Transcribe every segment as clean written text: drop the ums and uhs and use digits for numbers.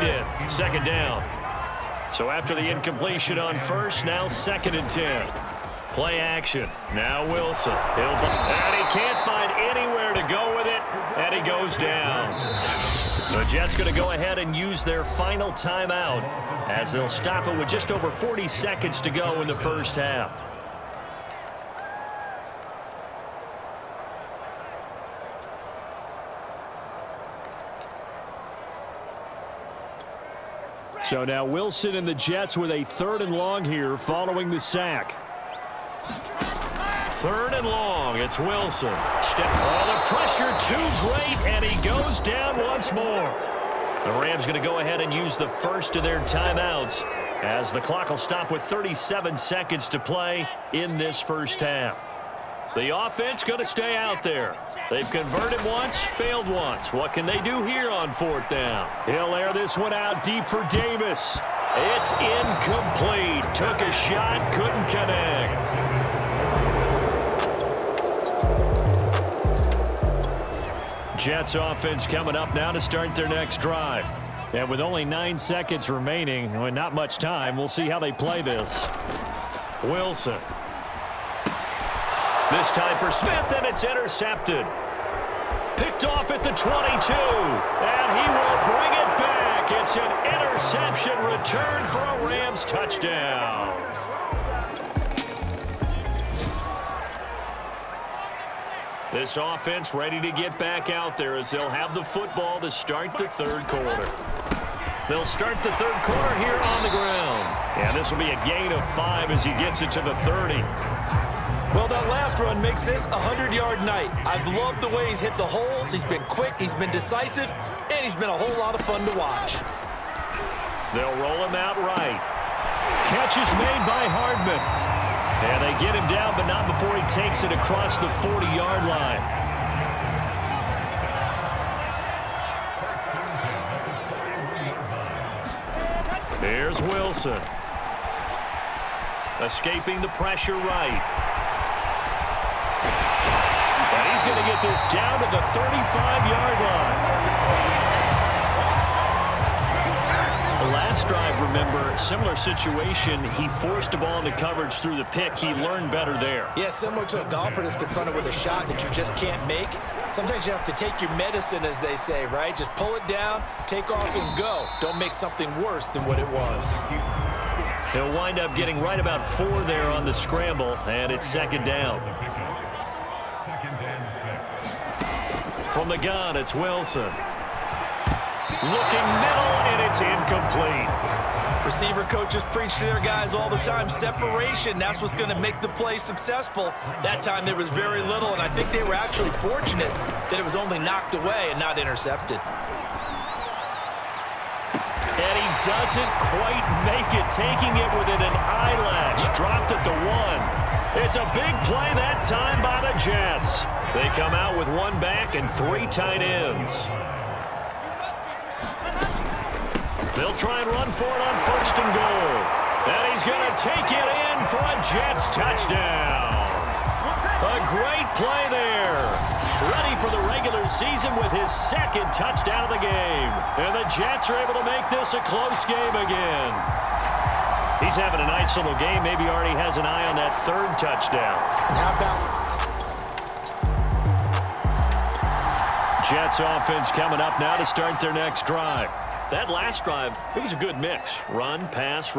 in. Second down. So after the incompletion on first, now 2nd and 10. Play action. Now Wilson. And he can't find anywhere to go with it, and he goes down. The Jets going to go ahead and use their final timeout as they'll stop it with just over 40 seconds to go in the first half. So now Wilson and the Jets with a 3rd and long here following the sack. 3rd and long. It's Wilson. The pressure too great, and he goes down once more. The Rams going to go ahead and use the first of their timeouts as the clock will stop with 37 seconds to play in this first half. The offense going to stay out there. They've converted once, failed once. What can they do here on 4th down? He'll air this one out deep for Davis. It's incomplete. Took a shot, couldn't connect. Jets offense coming up now to start their next drive. And with only 9 seconds remaining, and not much time, we'll see how they play this. Wilson. This time for Smith, and it's intercepted. Picked off at the 22, and he will bring it back. It's an interception return for a Rams touchdown. This offense ready to get back out there as they'll have the football to start the 3rd quarter. They'll start the 3rd quarter here on the ground. And this will be a gain of 5 as he gets it to the 30. Well, that last run makes this a 100-yard night. I've loved the way he's hit the holes. He's been quick, he's been decisive, and he's been a whole lot of fun to watch. They'll roll him out right. Catch is made by Hardman. And they get him down, but not before he takes it across the 40-yard line. Here's Wilson. Escaping the pressure right. And he's going to get this down to the 35-yard line. The last drive, remember, similar situation. He forced the ball into coverage through the pick. He learned better there. Yeah, similar to a golfer that's confronted with a shot that you just can't make. Sometimes you have to take your medicine, as they say, right? Just pull it down, take off, and go. Don't make something worse than what it was. He'll wind up getting right about 4 there on the scramble, and it's 2nd down. From the gun, it's Wilson. Looking middle, and it's incomplete. Receiver coaches preach to their guys all the time. Separation, that's what's going to make the play successful. That time there was very little, and I think they were actually fortunate that it was only knocked away and not intercepted. And he doesn't quite make it, taking it within an eyelash. Dropped at the 1. It's a big play that time by the Jets. They come out with 1 back and 3 tight ends. They'll try and run for it on 1st and goal. And he's going to take it in for a Jets touchdown. A great play there. Ready for the regular season with his 2nd touchdown of the game. And the Jets are able to make this a close game again. He's having a nice little game. Maybe already has an eye on that 3rd touchdown. How about Jets offense coming up now to start their next drive. That last drive, it was a good mix. Run, pass,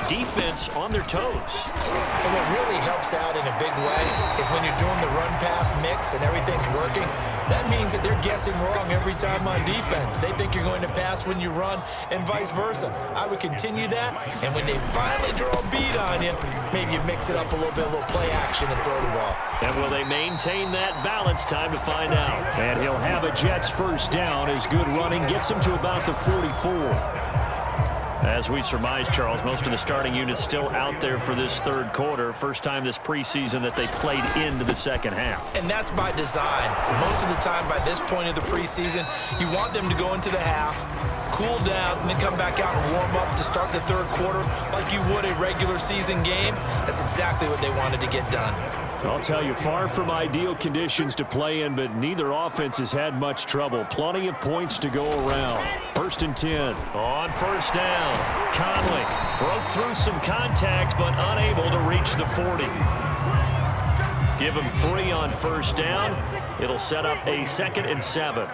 defense on their toes. And what really helps out in a big way is when you're doing the run-pass mix and everything's working, that means that they're guessing wrong every time on defense. They think you're going to pass when you run and vice versa. I would continue that, and when they finally draw a beat on you, maybe you mix it up a little bit, a little play action and throw the ball. And will they maintain that balance? Time to find out. And he'll have a Jets 1st down as good running gets him to about the 44. As we surmise, Charles, most of the starting units still out there for this 3rd quarter. First time this preseason that they played into the 2nd half. And that's by design. Most of the time by this point of the preseason, you want them to go into the half, cool down, and then come back out and warm up to start the 3rd quarter like you would a regular season game. That's exactly what they wanted to get done. I'll tell you, far from ideal conditions to play in, but neither offense has had much trouble. Plenty of points to go around. 1st and 10. On 1st down, Conley broke through some contact, but unable to reach the 40. Give him 3 on 1st down. It'll set up a 2nd and 7.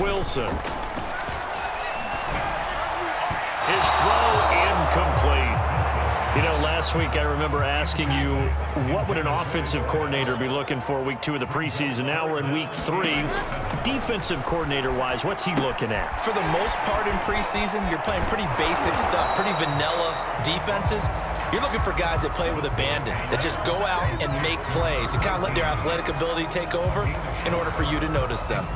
Wilson. His throw incomplete. You know, last week I remember asking you, what would an offensive coordinator be looking for week 2 of the preseason? Now we're in week 3. Defensive coordinator-wise, what's he looking at? For the most part in preseason, you're playing pretty basic stuff, pretty vanilla defenses. You're looking for guys that play with abandon, that just go out and make plays and kind of let their athletic ability take over in order for you to notice them.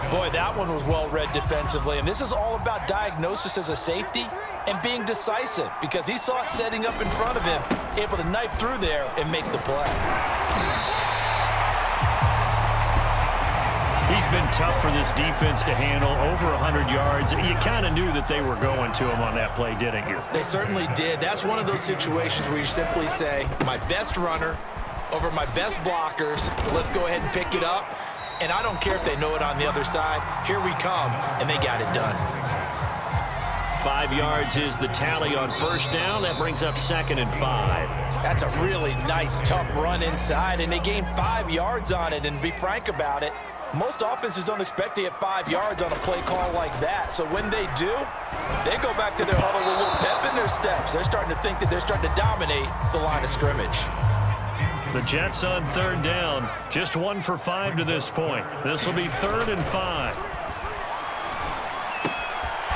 Boy, that one was well-read defensively, and this is all about diagnosis as a safety and being decisive, because he saw it setting up in front of him, able to knife through there and make the play. He's been tough for this defense to handle, over 100 yards. You kind of knew that they were going to him on that play, didn't you? They certainly did. That's one of those situations where you simply say, my best runner over my best blockers, let's go ahead and pick it up. And I don't care if they know it on the other side. Here we come, and they got it done. 5 yards is the tally on 1st down. That brings up 2nd and 5. That's a really nice, tough run inside, and they gained 5 yards on it. And to be frank about it, most offenses don't expect to get 5 yards on a play call like that. So when they do, they go back to their huddle with a little pep in their steps. They're starting to think that they're starting to dominate the line of scrimmage. The Jets on 3rd down, just 1 for 5 to this point. This will be 3rd and 5.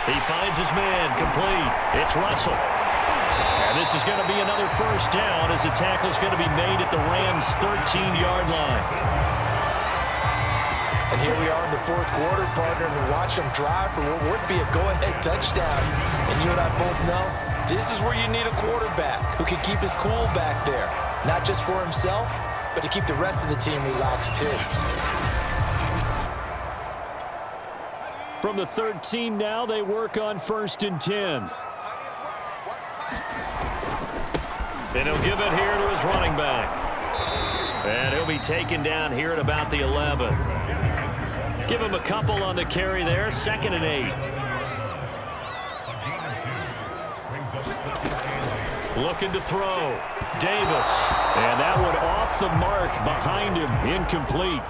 He finds his man, complete. It's Russell. And this is going to be another 1st down as the tackle is going to be made at the Rams' 13-yard line. And here we are in the 4th quarter, partner, and watch them drive for what would be a go-ahead touchdown. And you and I both know this is where you need a quarterback who can keep his cool back there. Not just for himself, but to keep the rest of the team relaxed too. From the 13 now, they work on 1st and 10. And he'll give it here to his running back. And he'll be taken down here at about the 11. Give him a couple on the carry there, 2nd and 8. Looking to throw. Davis. And that one off the mark behind him. Incomplete.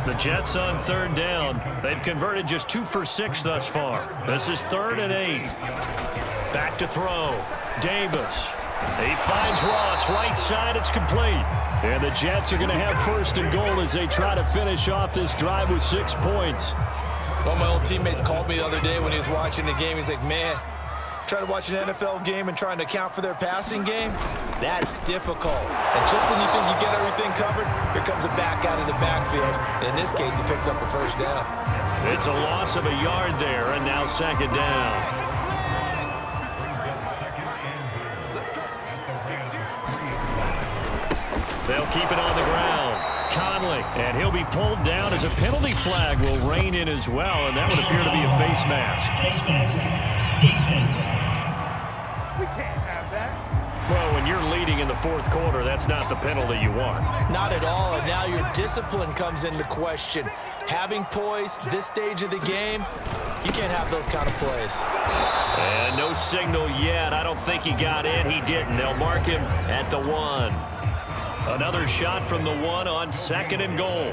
The Jets on 3rd down. They've converted just 2 for 6 thus far. This is 3rd and 8. Back to throw. Davis. He finds Ross. Right side. It's complete. And the Jets are going to have 1st and goal as they try to finish off this drive with 6 points. One of my old teammates called me the other day when he was watching the game. He's like, man, trying to watch an NFL game and trying to account for their passing game, that's difficult. And just when you think you get everything covered, here comes a back out of the backfield. And in this case, he picks up the 1st down. It's a loss of a yard there, and now 2nd down. They'll keep it on the ground. Conley, and he'll be pulled down as a penalty flag will rein in as well, and that would appear to be a face mask. Defense. We can't have that. Well, when you're leading in the 4th quarter, that's not the penalty you want. Not at all, and now your discipline comes into question. Having poise this stage of the game, you can't have those kind of plays. And no signal yet. I don't think he got in. He didn't. They'll mark him at the 1. Another shot from the 1 on 2nd and goal.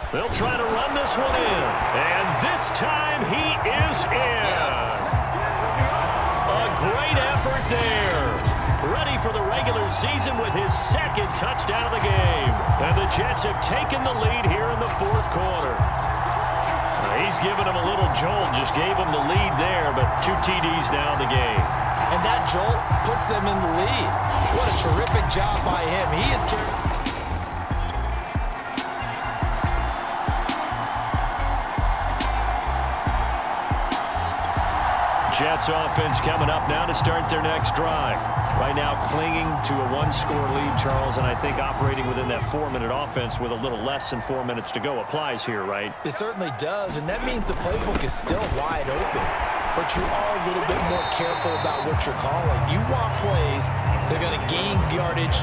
They'll try to run this one in. And this time he is in. Yes. A great effort there. Ready for the regular season with his 2nd touchdown of the game. And the Jets have taken the lead here in the 4th quarter. He's given him a little jolt, just gave him the lead there, but 2 TDs now in the game. And that jolt puts them in the lead. What a terrific job by him. He is carrying. Jets offense coming up now to start their next drive. Right now clinging to a 1-score lead, Charles, and I think operating within that 4-minute offense with a little less than 4 minutes to go applies here, right? It certainly does, and that means the playbook is still wide open. but you are a little bit more careful about what you're calling. You want plays that are going to gain yardage,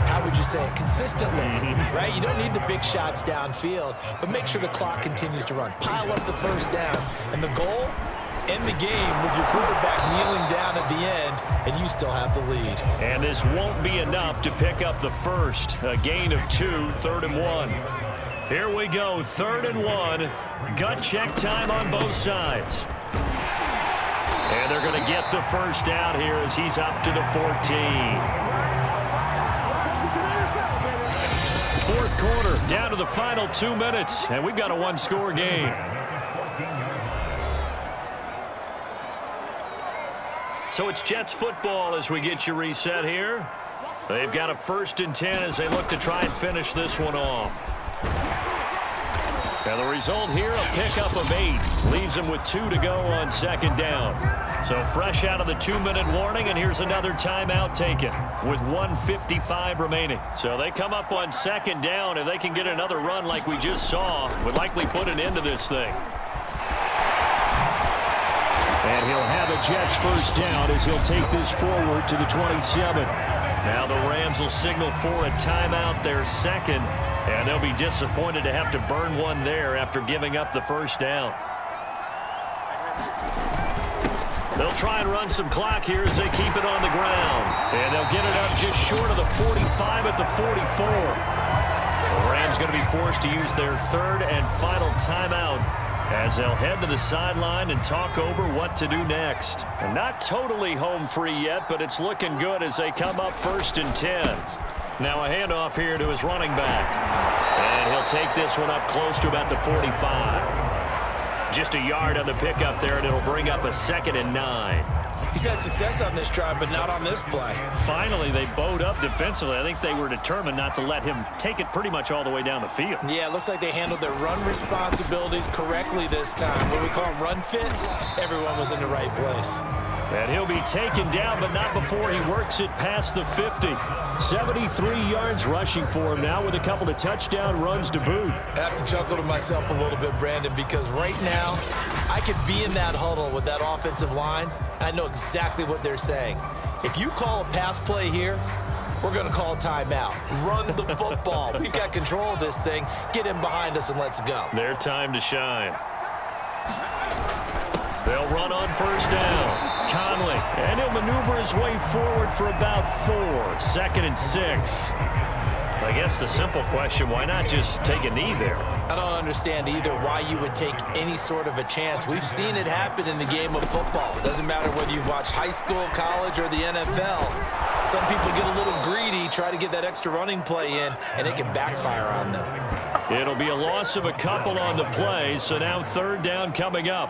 how would you say it, consistently, right? You don't need the big shots downfield, but make sure the clock continues to run. Pile up the first downs. And the goal, end the game with your quarterback kneeling down at the end, and you still have the lead. And this won't be enough to pick up the first. A gain of 2, 3rd and 1. Here we go, 3rd and 1. Gut check time on both sides. And they're going to get the first down here as he's up to the 14. Fourth quarter, down to the final 2 minutes, and we've got a one-score game. So it's Jets football as we get you reset here. They've got a 1st and 10 as they look to try and finish this one off. And the result here, a pickup of 8. Leaves them with 2 to go on 2nd down. So fresh out of the 2-minute warning, and here's another timeout taken with 1:55 remaining. So they come up on 2nd down. If they can get another run like we just saw, would likely put an end to this thing. And he'll have a Jets first down as he'll take this forward to the 27. Now the Rams will signal for a timeout, their 2nd. And they'll be disappointed to have to burn one there after giving up the first down. They'll try and run some clock here as they keep it on the ground. And they'll get it up just short of the 45 at the 44. The Rams going to be forced to use their 3rd and final timeout as they'll head to the sideline and talk over what to do next. And not totally home free yet, but it's looking good as they come up 1st and 10. Now a handoff here to his running back. And he'll take this one up close to about the 45. Just a yard on the pickup there, and it'll bring up a 2nd and 9. He's had success on this drive, but not on this play. Finally, they bowed up defensively. I think they were determined not to let him take it pretty much all the way down the field. Yeah, it looks like they handled their run responsibilities correctly this time. What we call them run fits, everyone was in the right place. And he'll be taken down, but not before he works it past the 50. 73 yards rushing for him now with a couple of touchdown runs to boot. I have to chuckle to myself a little bit, Brandon, because right now I could be in that huddle with that offensive line. I know exactly what they're saying. If you call a pass play here, we're going to call a timeout. Run the football. We've got control of this thing. Get him behind us and let's go. Their time to shine. They'll run on first down. Conley, and he'll maneuver his way forward for about 4. 2nd and 6. I guess the simple question, why not just take a knee there? I don't understand either why you would take any sort of a chance. We've seen it happen in the game of football. It doesn't matter whether you watch high school, college, or the NFL. Some people get a little greedy, try to get that extra running play in, and it can backfire on them. It'll be a loss of a couple on the play, so now 3rd down coming up.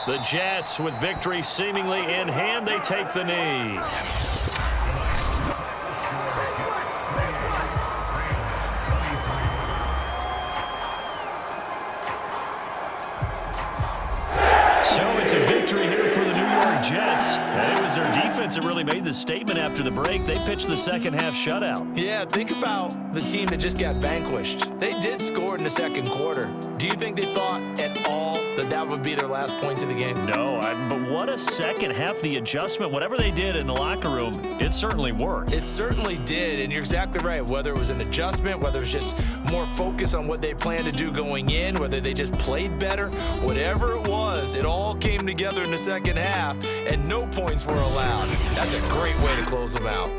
The Jets, with victory seemingly in hand, they take the knee. So it's a victory here for the New York Jets. And it was their defense that really made the statement after the break. They pitched the second-half shutout. Yeah, think about the team that just got vanquished. They did score in the 2nd quarter. Do you think they thought at all that would be their last points of the game? No, but what a second half. The adjustment, whatever they did in the locker room, it certainly worked. It certainly did, and you're exactly right. Whether it was an adjustment, whether it was just more focus on what they planned to do going in, whether they just played better, whatever it was, it all came together in the 2nd half, and no points were allowed. That's a great way to close them out.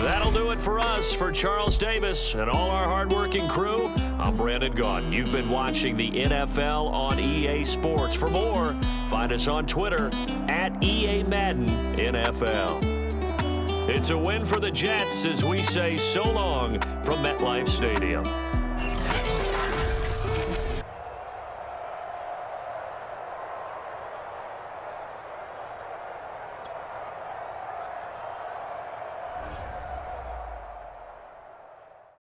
That'll do it for us. For Charles Davis and all our hardworking crew, I'm Brandon Gaudin. You've been watching the NFL on EA Sports. For more, find us on Twitter at EA Madden NFL. It's a win for the Jets as we say so long from MetLife Stadium.